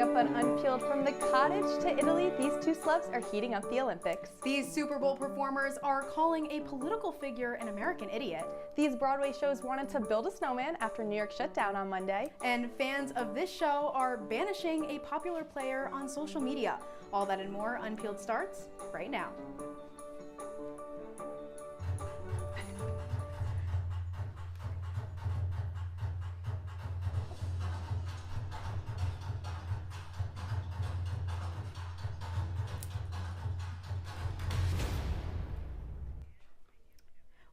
up on Unpeeled. From the cottage to Italy, these two celebs are heating up the Olympics. These Super Bowl performers are calling a political figure an American idiot. These Broadway shows wanted to build a snowman after New York shut down on Monday. And fans of this show are banishing a popular player on social media. All that and more, Unpeeled starts right now.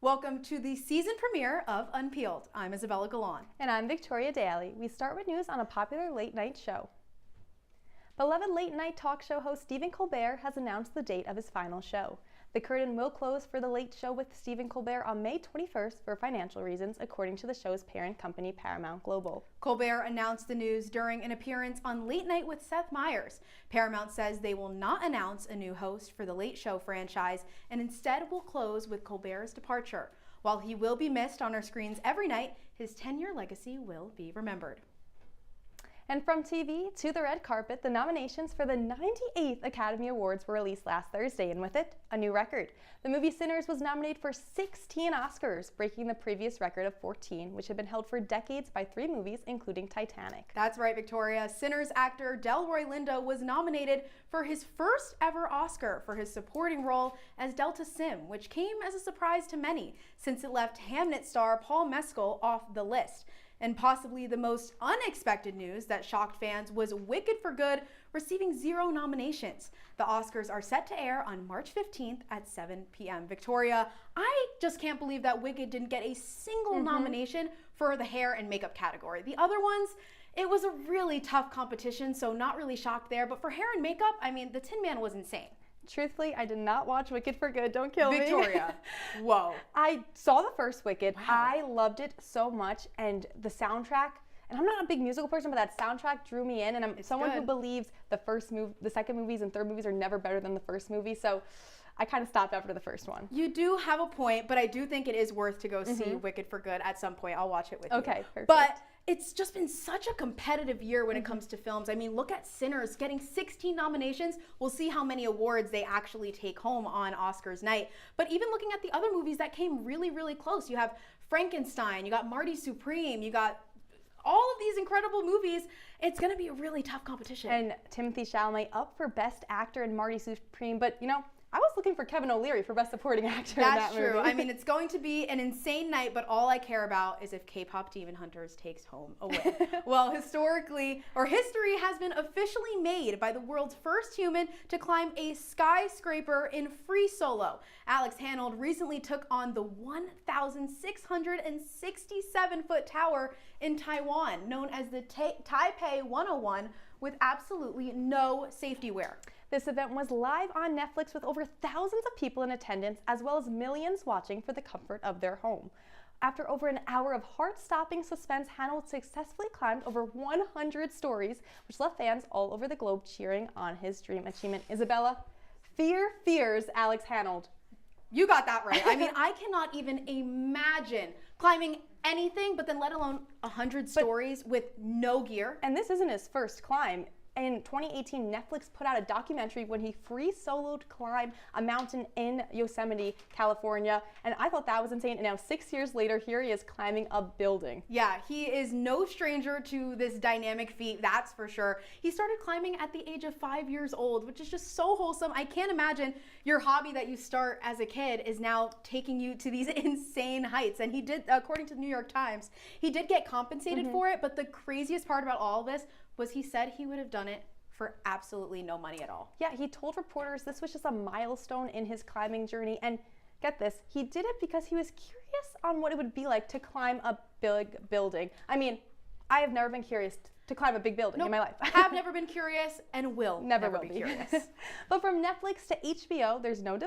Welcome to the season premiere of Unpeeled. I'm Isabella Galan. And I'm Victoria Daly. We start with news on a popular late-night show. Beloved late-night talk show host Stephen Colbert has announced the date of his final show. The curtain will close for The Late Show with Stephen Colbert on May 21st for financial reasons, according to the show's parent company, Paramount Global. Colbert announced the news during an appearance on Late Night with Seth Meyers. Paramount says they will not announce a new host for the Late Show franchise and instead will close with Colbert's departure. While he will be missed on our screens every night, his 10-year legacy will be remembered. And from TV to the red carpet, the nominations for the 98th Academy Awards were released last Thursday, and with it, a new record. The movie Sinners was nominated for 16 Oscars, breaking the previous record of 14, which had been held for decades by 3 movies, including Titanic. That's right, Victoria. Sinners actor Delroy Lindo was nominated for his first ever Oscar for his supporting role as Delta Sim, which came as a surprise to many, since it left Hamnet star Paul Mescal off the list. And possibly the most unexpected news that shocked fans was Wicked for Good receiving 0 nominations. The Oscars are set to air on March 15th at 7 p.m. Victoria, I just can't believe that Wicked didn't get a single nomination for the hair and makeup category. The other ones, it was a really tough competition, so not really shocked there. But for hair and makeup, I mean, the Tin Man was insane. Truthfully, I did not watch Wicked for Good. Don't kill me. Victoria, whoa. I saw the first Wicked. Wow. I loved it so much, and the soundtrack, and I'm not a big musical person, but that soundtrack drew me in, and I'm someone who believes the second movies and third movies are never better than the first movie, so I kind of stopped after the first one. You do have a point, but I do think it is worth to go see Wicked for Good at some point. I'll watch it with you. Okay, perfect. But it's just been such a competitive year when it comes to films. I mean, look at Sinners getting 16 nominations. We'll see how many awards they actually take home on Oscars night. But even looking at the other movies that came really, really close, you have Frankenstein, you got Marty Supreme, you got all of these incredible movies. It's going to be a really tough competition. And Timothée Chalamet up for Best Actor in Marty Supreme, but you know, I was looking for Kevin O'Leary for Best Supporting Actor in that movie. That's true. I mean, it's going to be an insane night, but all I care about is if K-pop Demon Hunters takes home a win. Well, history has been officially made by the world's first human to climb a skyscraper in free solo. Alex Honnold recently took on the 1,667-foot tower in Taiwan, known as the Taipei 101, with absolutely no safety wear. This event was live on Netflix with over thousands of people in attendance, as well as millions watching for the comfort of their home. After over an hour of heart-stopping suspense, Honnold successfully climbed over 100 stories, which left fans all over the globe cheering on his dream achievement. Isabella, fears Alex Honnold. You got that right. I mean, I cannot even imagine climbing anything, but then let alone 100 stories with no gear. And this isn't his first climb. In 2018, Netflix put out a documentary when he free soloed climb a mountain in Yosemite, California, and I thought that was insane. And now 6 years later, here he is climbing a building. Yeah, he is no stranger to this dynamic feat, that's for sure. He started climbing at the age of 5 years old, which is just so wholesome. I can't imagine your hobby that you start as a kid is now taking you to these insane heights. And he did, according to the New York Times, he did get compensated for it, but the craziest part about all of this was he said he would have done it for absolutely no money at all. Yeah, he told reporters this was just a milestone in his climbing journey, and get this, he did it because he was curious on what it would be like to climb a big building. I mean, I have never been curious to climb a big building in my life. Have never been curious and will never be curious. But from Netflix to HBO, there's no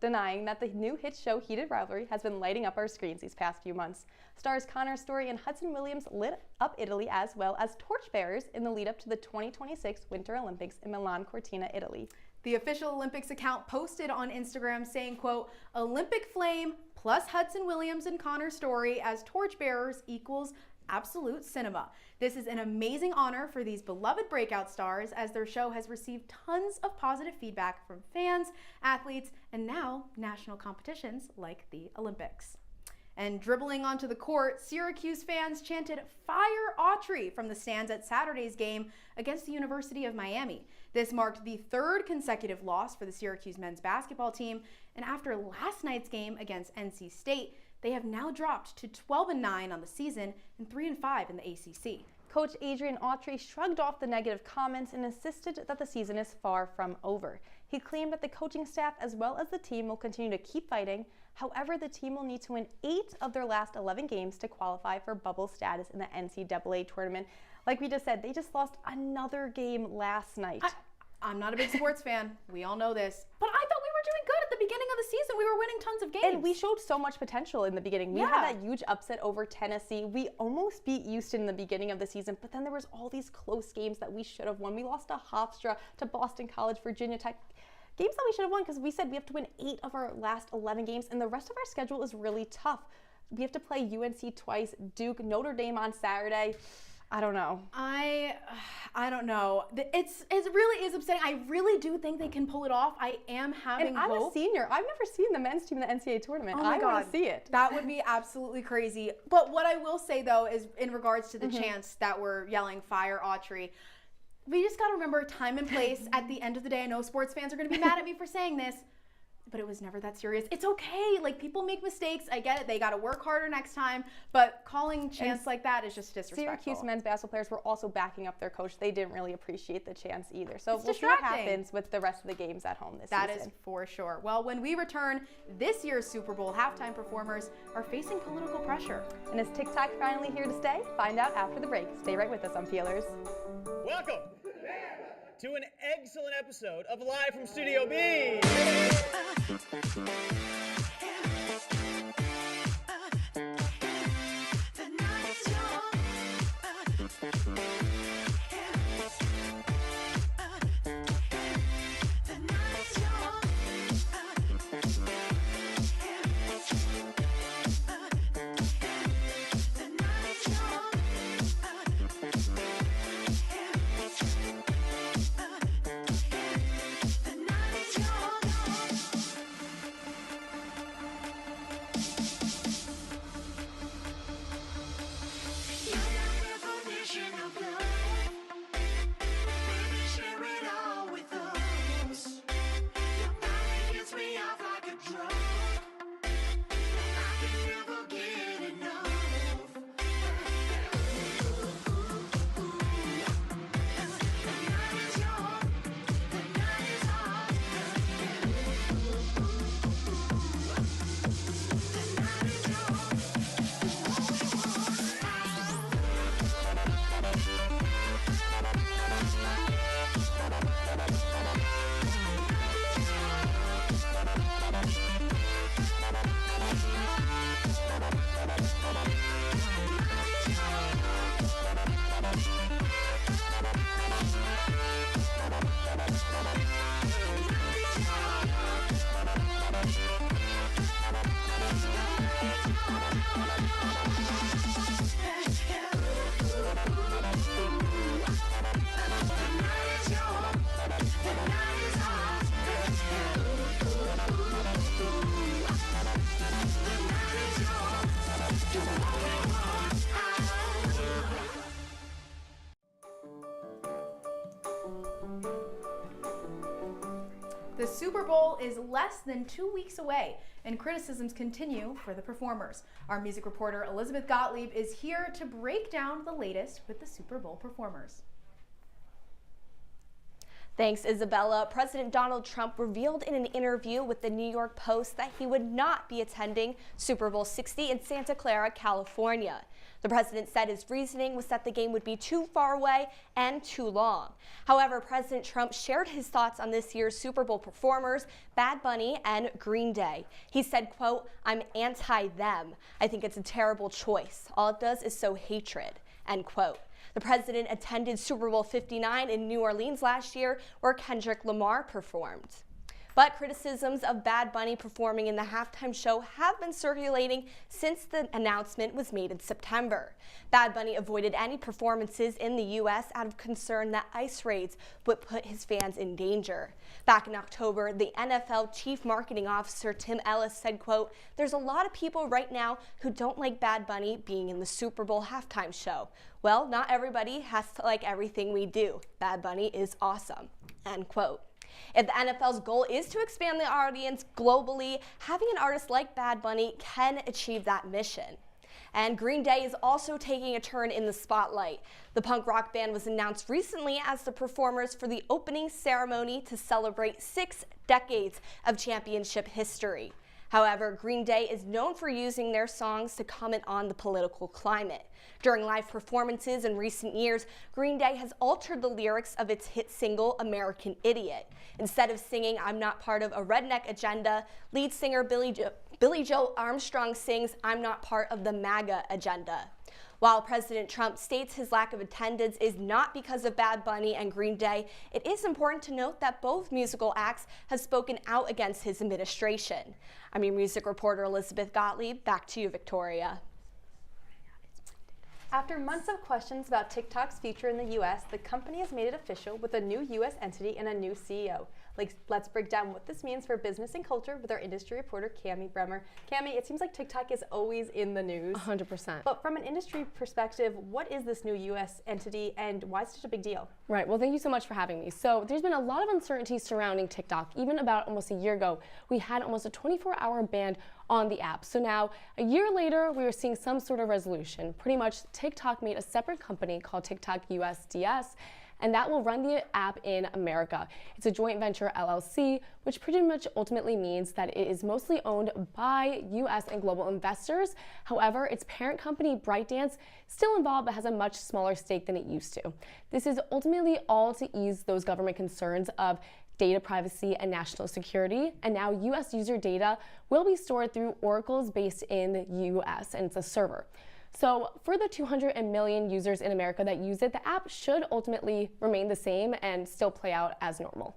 denying that the new hit show Heated Rivalry has been lighting up our screens these past few months. Stars Connor Story and Hudson Williams lit up Italy as well as torchbearers in the lead up to the 2026 Winter Olympics in Milan Cortina, Italy. The official Olympics account posted on Instagram saying, quote, "Olympic flame plus Hudson Williams and Connor Story as torchbearers equals Absolute Cinema. This is an amazing honor for these beloved breakout stars, as their show has received tons of positive feedback from fans, athletes, and now national competitions like the Olympics. And dribbling onto the court, Syracuse fans chanted "Fire Autry" from the stands at Saturday's game against the University of Miami. This marked the third consecutive loss for the Syracuse men's basketball team, and after last night's game against NC State, they have now dropped to 12-9 on the season and 3-5 in the ACC. Coach Adrian Autry shrugged off the negative comments and insisted that the season is far from over. He claimed that the coaching staff as well as the team will continue to keep fighting. However, the team will need to win 8 of their last 11 games to qualify for bubble status in the NCAA tournament. Like we just said, they just lost another game last night. I'm not a big sports fan. We all know this. But I thought we were doing good at the beginning of the season. We were winning tons of games. And we showed so much potential in the beginning. We had that huge upset over Tennessee. We almost beat Houston in the beginning of the season, but then there was all these close games that we should have won. We lost to Hofstra, to Boston College, Virginia Tech. Games that we should have won because we said we have to win 8 of our last 11 games, and the rest of our schedule is really tough. We have to play UNC twice, Duke, Notre Dame on Saturday. I don't know. I don't know. It really is upsetting. I really do think they can pull it off. I am having hope. And I'm a senior. I've never seen the men's team in the NCAA tournament. Oh my God. I want to see it. That would be absolutely crazy. But what I will say, though, is in regards to the chants that were yelling "Fire Autry," we just got to remember time and place. At the end of the day, I know sports fans are going to be mad at me for saying this, but it was never that serious. It's okay. Like, people make mistakes. I get it. They got to work harder next time. But calling chants like that is just disrespectful. Syracuse men's basketball players were also backing up their coach. They didn't really appreciate the chants either. So it's we'll see what happens with the rest of the games at home this season. That is for sure. Well, when we return, this year's Super Bowl halftime performers are facing political pressure. And is TikTok finally here to stay? Find out after the break. Stay right with us, Unpeelers. Welcome to an excellent episode of Live from Studio B. The Super Bowl is less than 2 weeks away, and criticisms continue for the performers. Our music reporter Elizabeth Gottlieb is here to break down the latest with the Super Bowl performers. Thanks, Isabella. President Donald Trump revealed in an interview with the New York Post that he would not be attending Super Bowl 60 in Santa Clara, California. The president said his reasoning was that the game would be too far away and too long. However, President Trump shared his thoughts on this year's Super Bowl performers, Bad Bunny and Green Day. He said, quote, "I'm anti-them. I think it's a terrible choice. All it does is sow hatred," end quote. The president attended Super Bowl 59 in New Orleans last year, where Kendrick Lamar performed. But criticisms of Bad Bunny performing in the halftime show have been circulating since the announcement was made in September. Bad Bunny avoided any performances in the U.S. out of concern that ICE raids would put his fans in danger. Back in October, the NFL Chief Marketing Officer Tim Ellis said, quote, "There's a lot of people right now who don't like Bad Bunny being in the Super Bowl halftime show. Well, not everybody has to like everything we do. Bad Bunny is awesome," end quote. If the NFL's goal is to expand the audience globally, having an artist like Bad Bunny can achieve that mission. And Green Day is also taking a turn in the spotlight. The punk rock band was announced recently as the performers for the opening ceremony to celebrate 6 decades of championship history. However, Green Day is known for using their songs to comment on the political climate. During live performances in recent years, Green Day has altered the lyrics of its hit single, American Idiot. Instead of singing, "I'm not part of a redneck agenda," lead singer Billy Joe Armstrong sings, "I'm not part of the MAGA agenda." While President Trump states his lack of attendance is not because of Bad Bunny and Green Day, it is important to note that both musical acts have spoken out against his administration. I'm your music reporter, Elizabeth Gottlieb. Back to you, Victoria. After months of questions about TikTok's future in the U.S., the company has made it official with a new U.S. entity and a new CEO. Let's break down what this means for business and culture with our industry reporter, Cami Bremer. Cami, it seems like TikTok is always in the news. 100%. But from an industry perspective, what is this new U.S. entity and why is it such a big deal? Right, well, thank you so much for having me. So there's been a lot of uncertainty surrounding TikTok. Even about almost a year ago, we had almost a 24-hour ban on the app. So now, a year later, we are seeing some sort of resolution. Pretty much, TikTok made a separate company called TikTok USDS, and that will run the app in America. It's a joint venture LLC, which pretty much ultimately means that it is mostly owned by US and global investors. However, its parent company, ByteDance, is still involved but has a much smaller stake than it used to. This is ultimately all to ease those government concerns of data privacy and national security, and now US user data will be stored through Oracle's based in the US, and it's a server. So for the 200 million users in America that use it, the app should ultimately remain the same and still play out as normal.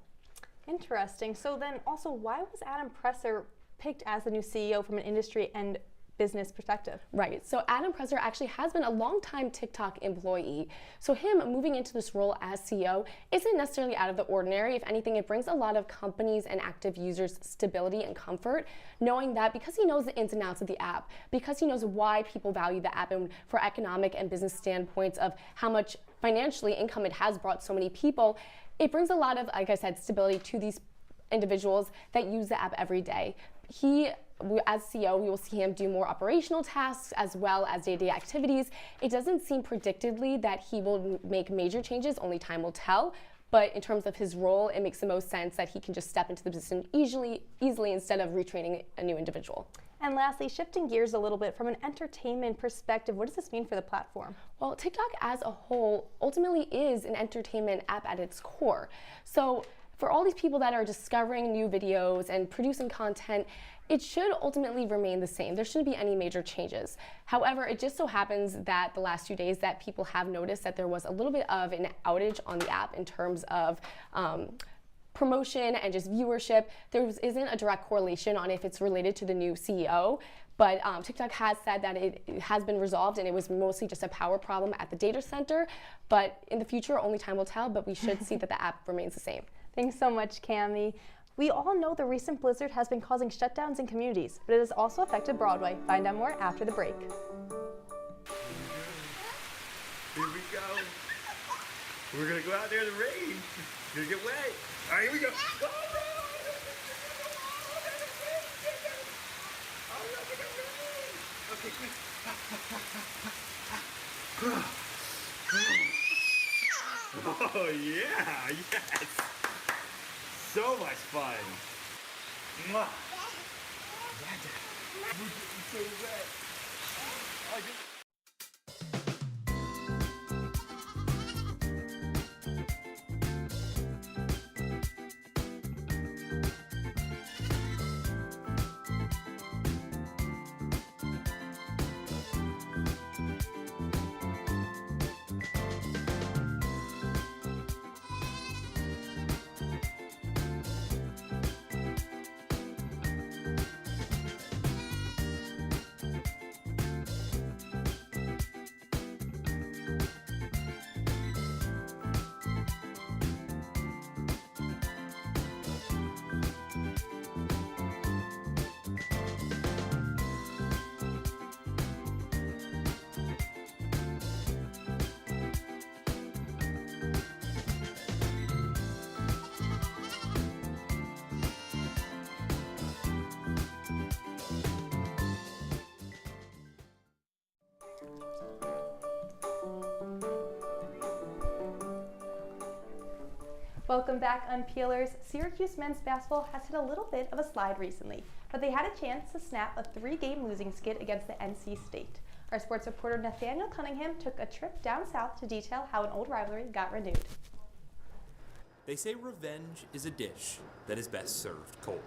Interesting. So then also, why was Adam Presser picked as the new CEO from an industry and business perspective? Right, so Adam Presser actually has been a longtime TikTok employee. So him moving into this role as CEO isn't necessarily out of the ordinary. If anything, it brings a lot of companies and active users stability and comfort, knowing that because he knows the ins and outs of the app, because he knows why people value the app and for economic and business standpoints of how much financially income it has brought so many people, it brings a lot of, like I said, stability to these individuals that use the app every day. As CEO, we will see him do more operational tasks as well as day-to-day activities. It doesn't seem predictably that he will make major changes, only time will tell. But in terms of his role, it makes the most sense that he can just step into the position easily instead of retraining a new individual. And lastly, shifting gears a little bit from an entertainment perspective, what does this mean for the platform? Well, TikTok as a whole ultimately is an entertainment app at its core. So for all these people that are discovering new videos and producing content, it should ultimately remain the same. There shouldn't be any major changes. However, it just so happens that the last few days that people have noticed that there was a little bit of an outage on the app in terms of promotion and just viewership. There isn't a direct correlation on if it's related to the new CEO, but TikTok has said that it has been resolved and it was mostly just a power problem at the data center. But in the future, only time will tell, but we should see that the app remains the same. Thanks so much, Cami. We all know the recent blizzard has been causing shutdowns in communities, but it has also affected Broadway. Find out more after the break. Here we go. We're gonna go out there in the rain. You're gonna get wet. All right, here we go. Go, okay, quick. Oh yeah, yes. So much fun. Mwah. Yeah, Dad. We're getting so wet. Oh, Welcome back, Unpeelers. Syracuse men's basketball has hit a little bit of a slide recently, but they had a chance to snap a 3-game losing skid against the NC State. Our sports reporter Nathaniel Cunningham took a trip down south to detail how an old rivalry got renewed. They say revenge is a dish that is best served cold.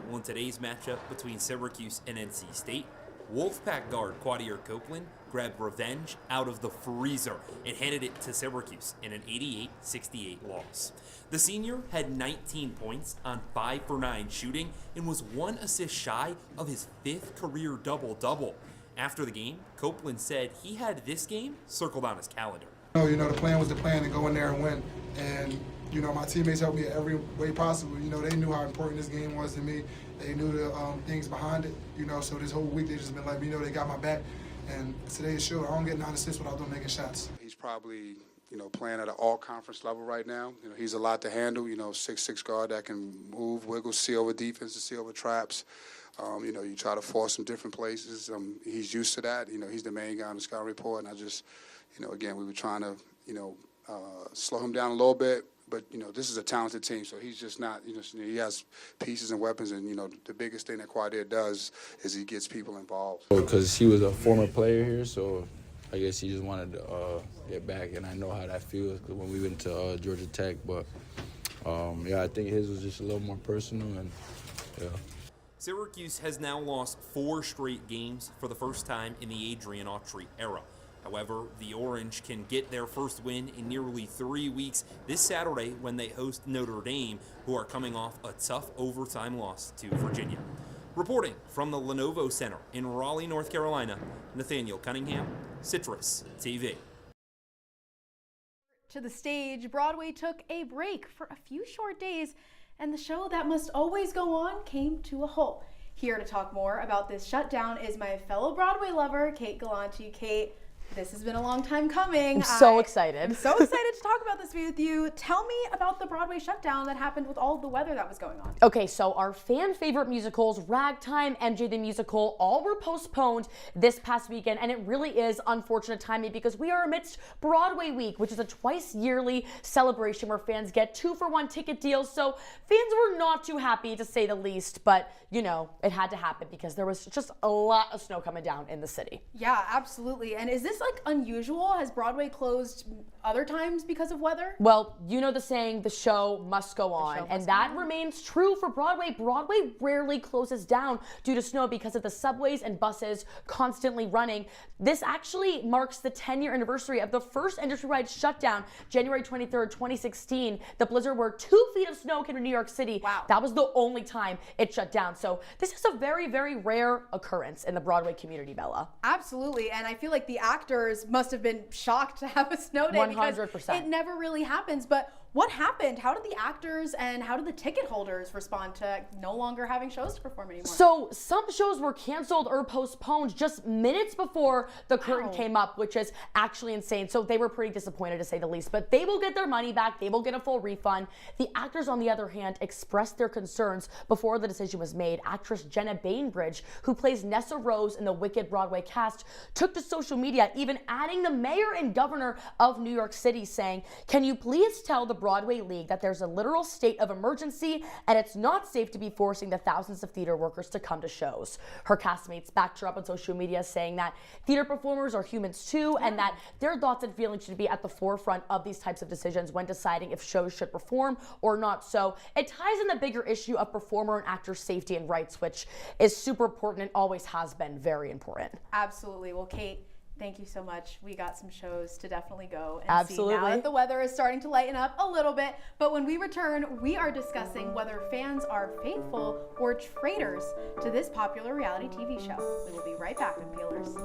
Well, in today's matchup between Syracuse and NC State, Wolfpack guard Quadier Copeland grabbed revenge out of the freezer and handed it to Syracuse in an 88-68 loss. The senior had 19 points on 5 for 9 shooting and was 1 assist shy of his 5th career double-double. After the game, Copeland said he had this game circled on his calendar. The plan was to plan and go in there and win. And, my teammates helped me every way possible. They knew how important this game was to me. They knew the things behind it, so this whole week they just been like, they got my back. And today's show, I don't get 9 assists without them making shots. He's probably, playing at an all-conference level right now. He's a lot to handle, 6'6" guard that can move, wiggle, see over defenses, see over traps. You try to force him different places. He's used to that. He's the main guy on the scouting report. And I just, again, we were trying to, slow him down a little bit. But, this is a talented team, so he's just not, he has pieces and weapons. And, the biggest thing that Quadier does is he gets people involved. Because he was a former player here, so I guess he just wanted to get back. And I know how that feels because when we went to Georgia Tech. But, I think his was just a little more personal. And, yeah. Syracuse has now lost 4 straight games for the first time in the Adrian Autry era. However, the Orange can get their first win in nearly 3 weeks this Saturday when they host Notre Dame, who are coming off a tough overtime loss to Virginia. Reporting from the Lenovo Center in Raleigh, North Carolina, Nathaniel Cunningham, Citrus TV. To the stage, Broadway took a break for a few short days, and the show that must always go on came to a halt. Here to talk more about this shutdown is my fellow Broadway lover, Kate Galanti. Kate, this has been a long time coming. I'm so excited. I'm so excited to talk about this with you. Tell me about the Broadway shutdown that happened with all the weather that was going on. Okay, so our fan favorite musicals, Ragtime, MJ the Musical, all were postponed this past weekend, and it really is unfortunate timing because we are amidst Broadway Week, which is a twice yearly celebration where fans get 2-for-1 ticket deals. So fans were not too happy, to say the least, but it had to happen because there was just a lot of snow coming down in the city. Yeah, absolutely. And is this unusual? Has Broadway closed other times because of weather? Well, the saying, the show must go on, and that remains true for Broadway. Broadway rarely closes down due to snow because of the subways and buses constantly running. This actually marks the 10-year anniversary of the first industry-wide shutdown, January 23rd, 2016. The blizzard where 2 feet of snow came to New York City. Wow. That was the only time it shut down. So this is a very, very rare occurrence in the Broadway community, Bella. Absolutely, and I feel like the actors must have been shocked to have a snow day 100%. because it never really happens. But what happened? How did the actors and how did the ticket holders respond to no longer having shows to perform anymore? So some shows were canceled or postponed just minutes before the curtain came up, which is actually insane. So they were pretty disappointed, to say the least, but they will get their money back. They will get a full refund. The actors, on the other hand, expressed their concerns before the decision was made. Actress Jenna Bainbridge, who plays Nessa Rose in the Wicked Broadway cast, took to social media, even adding the mayor and governor of New York City, saying, "Can you please tell the Broadway League that there's a literal state of emergency and it's not safe to be forcing the thousands of theater workers to come to shows." Her castmates backed her up on social media, saying that theater performers are humans too, and that their thoughts and feelings should be at the forefront of these types of decisions when deciding if shows should perform or not. So it ties in the bigger issue of performer and actor safety and rights, which is super important and always has been very important. Absolutely. Well, Kate, thank you so much. We got some shows to definitely go and see now that the weather is starting to lighten up a little bit. But when we return, we are discussing whether fans are faithful or traitors to this popular reality TV show. We will be right back with Peelers.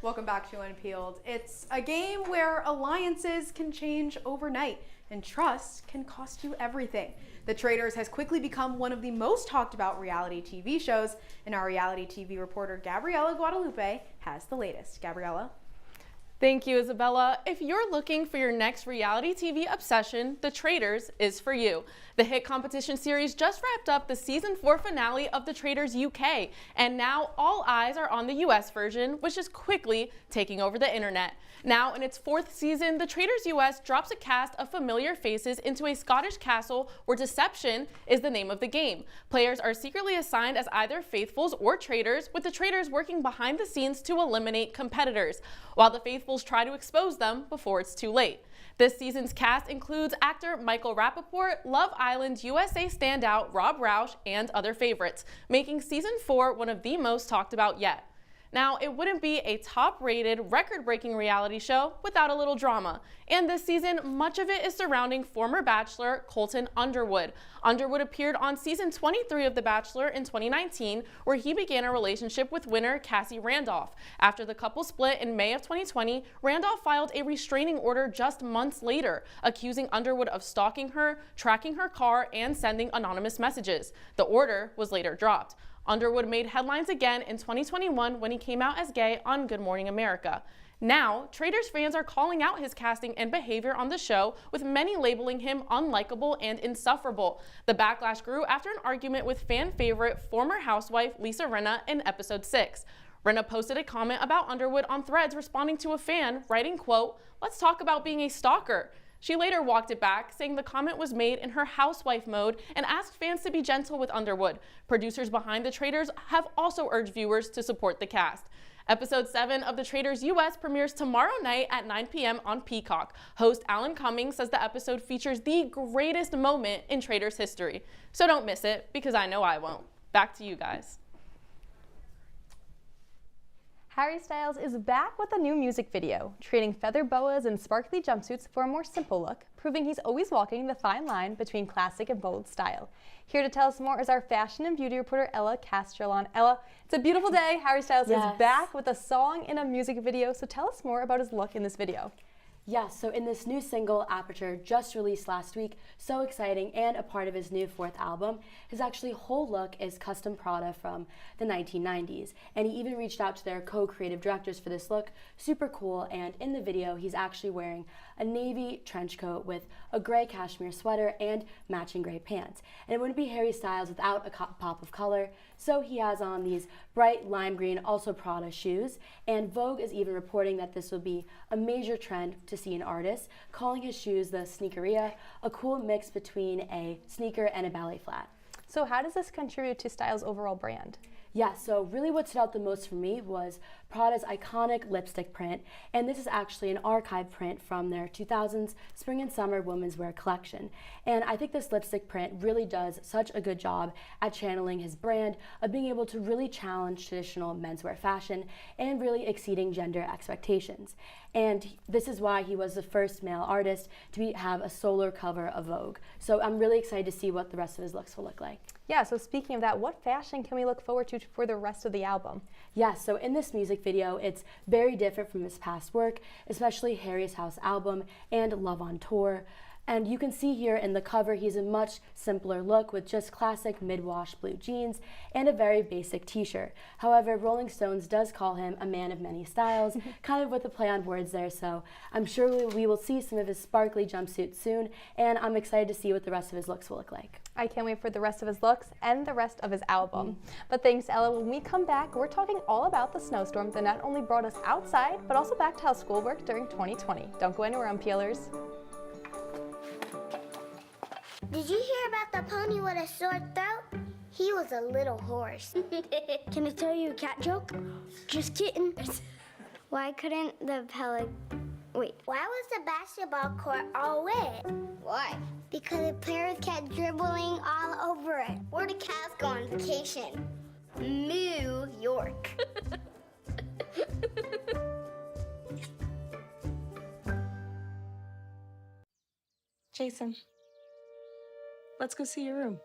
Welcome back to Unpeeled. It's a game where alliances can change overnight and trust can cost you everything. The Traitors has quickly become one of the most talked about reality TV shows, and our reality TV reporter Gabriella Guadalupe has the latest. Gabriella? Thank you, Isabella. If you're looking for your next reality TV obsession, The Traitors is for you. The hit competition series just wrapped up the season 4 finale of The Traitors UK, and now all eyes are on the US version, which is quickly taking over the internet. Now, in its 4th season, The Traitors US drops a cast of familiar faces into a Scottish castle where deception is the name of the game. Players are secretly assigned as either faithfuls or traitors, with the traitors working behind the scenes to eliminate competitors, while the faithfuls try to expose them before it's too late. This season's cast includes actor Michael Rappaport, Love Island USA standout Rob Roush, and other favorites, making season 4 one of the most talked about yet. Now, it wouldn't be a top-rated, record-breaking reality show without a little drama. And this season, much of it is surrounding former Bachelor Colton Underwood. Underwood appeared on season 23 of The Bachelor in 2019, where he began a relationship with winner Cassie Randolph. After the couple split in May of 2020, Randolph filed a restraining order just months later, accusing Underwood of stalking her, tracking her car, and sending anonymous messages. The order was later dropped. Underwood made headlines again in 2021 when he came out as gay on Good Morning America. Now, Traitors fans are calling out his casting and behavior on the show, with many labeling him unlikable and insufferable. The backlash grew after an argument with fan favorite former housewife Lisa Rinna in episode 6. Rinna posted a comment about Underwood on Threads responding to a fan, writing, quote, "Let's talk about being a stalker." She later walked it back, saying the comment was made in her housewife mode and asked fans to be gentle with Underwood. Producers behind The Traitors have also urged viewers to support the cast. Episode 7 of The Traitors US premieres tomorrow night at 9 p.m. on Peacock. Host Alan Cummings says the episode features the greatest moment in Traitors history. So don't miss it, because I know I won't. Back to you guys. Harry Styles is back with a new music video, trading feather boas and sparkly jumpsuits for a more simple look, proving he's always walking the fine line between classic and bold style. Here to tell us more is our fashion and beauty reporter, Ella Castrillon. Ella, it's a beautiful day. Harry Styles is back with a song in a music video, so tell us more about his look in this video. Yeah, so in this new single, Aperture, just released last week, so exciting, and a part of his new 4th album, his actually whole look is custom Prada from the 1990s. And he even reached out to their co-creative directors for this look, super cool, and in the video, he's actually wearing a navy trench coat with a gray cashmere sweater and matching gray pants. And it wouldn't be Harry Styles without a pop of color, so he has on these bright lime green, also Prada shoes, and Vogue is even reporting that this will be a major trend to see an artist, calling his shoes the sneakeria, a cool mix between a sneaker and a ballet flat. So how does this contribute to Styles' overall brand? Yeah, so really what stood out the most for me was Prada's iconic lipstick print, and this is actually an archive print from their 2000s Spring and Summer Women's Wear collection. And I think this lipstick print really does such a good job at channeling his brand of being able to really challenge traditional menswear fashion and really exceeding gender expectations. And this is why he was the first male artist to have a solo cover of Vogue. So I'm really excited to see what the rest of his looks will look like. Yeah, so speaking of that, what fashion can we look forward to for the rest of the album? Yeah, so in this music video, it's very different from his past work, especially Harry's House album and Love on Tour. And you can see here in the cover, he's a much simpler look with just classic mid-wash blue jeans and a very basic t-shirt. However, Rolling Stones does call him a man of many styles, kind of with a play on words there, so I'm sure we will see some of his sparkly jumpsuits soon, and I'm excited to see what the rest of his looks will look like. I can't wait for the rest of his looks and the rest of his album. But thanks, Ella. When we come back, we're talking all about the snowstorm that not only brought us outside, but also back to how school worked during 2020. Don't go anywhere, Unpeelers. Did you hear about the pony with a sore throat? He was a little horse. Can I tell you a cat joke? Just kidding. Why couldn't the Why was the basketball court all wet? Why? Because the players kept dribbling all over it. Where did cats go on vacation? New York. Jason, let's go see your room.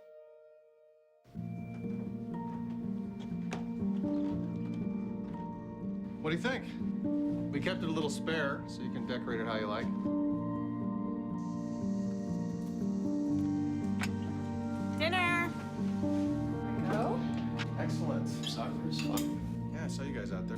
What do you think? We kept it a little spare, so you can decorate it how you like. Dinner! Go. Excellent. Soccer is fun. Yeah, I saw you guys out there.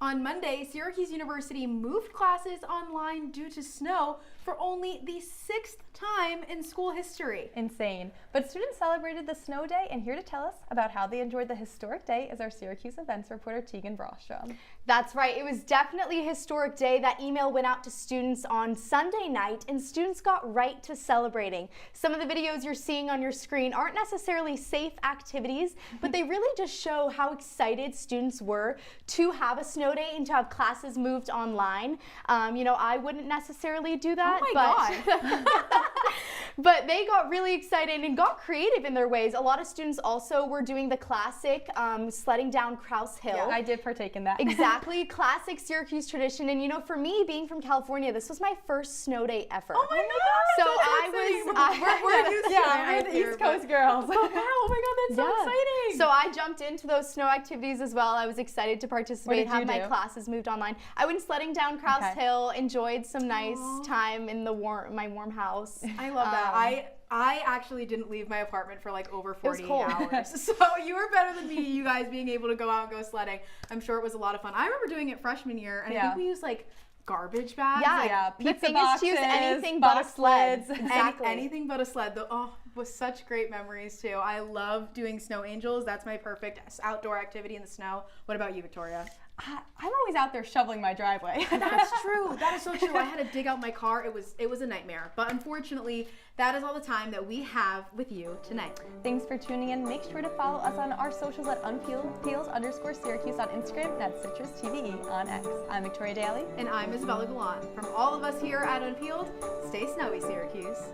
On Monday, Syracuse University moved classes online due to snow for only the 6th time in school history. Insane. But students celebrated the snow day, and here to tell us about how they enjoyed the historic day is our Syracuse events reporter, Tegan Brostrom. That's right. It was definitely a historic day. That email went out to students on Sunday night, and students got right to celebrating. Some of the videos you're seeing on your screen aren't necessarily safe activities, but they really just show how excited students were to have a snow day and to have classes moved online. You know, I wouldn't necessarily do that. Oh my God. But they got really excited and got creative in their ways. A lot of students also were doing the classic sledding down Krause Hill. Yeah, I did partake in that. Exactly, classic Syracuse tradition. And you know, for me, being from California, this was my first snow day ever. Oh my God! So we're the East Coast girls. Oh my God, that's so exciting! So I jumped into those snow activities as well. I was excited to participate, have my classes moved online. I went sledding down Krause Hill, enjoyed some nice time in the my warm house. I love that. I actually didn't leave my apartment for like over 40 hours. So you were better than me, you guys being able to go out and go sledding. I'm sure it was a lot of fun. I remember doing it freshman year, and I think we used like garbage bags. The thing is to use anything but a sled. Exactly. Anything but a sled. Was such great memories too. I love doing snow angels. That's my perfect outdoor activity in the snow. What about you, Victoria? I'm always out there shoveling my driveway. That's true. That is so true. I had to dig out my car. It was a nightmare. But unfortunately, that is all the time that we have with you tonight. Thanks for tuning in. Make sure to follow us on our socials at Unpeeled_Syracuse on Instagram and at CitrusTV on X. I'm Victoria Daly. And I'm Isabella Galan. From all of us here at Unpeeled, stay snowy, Syracuse.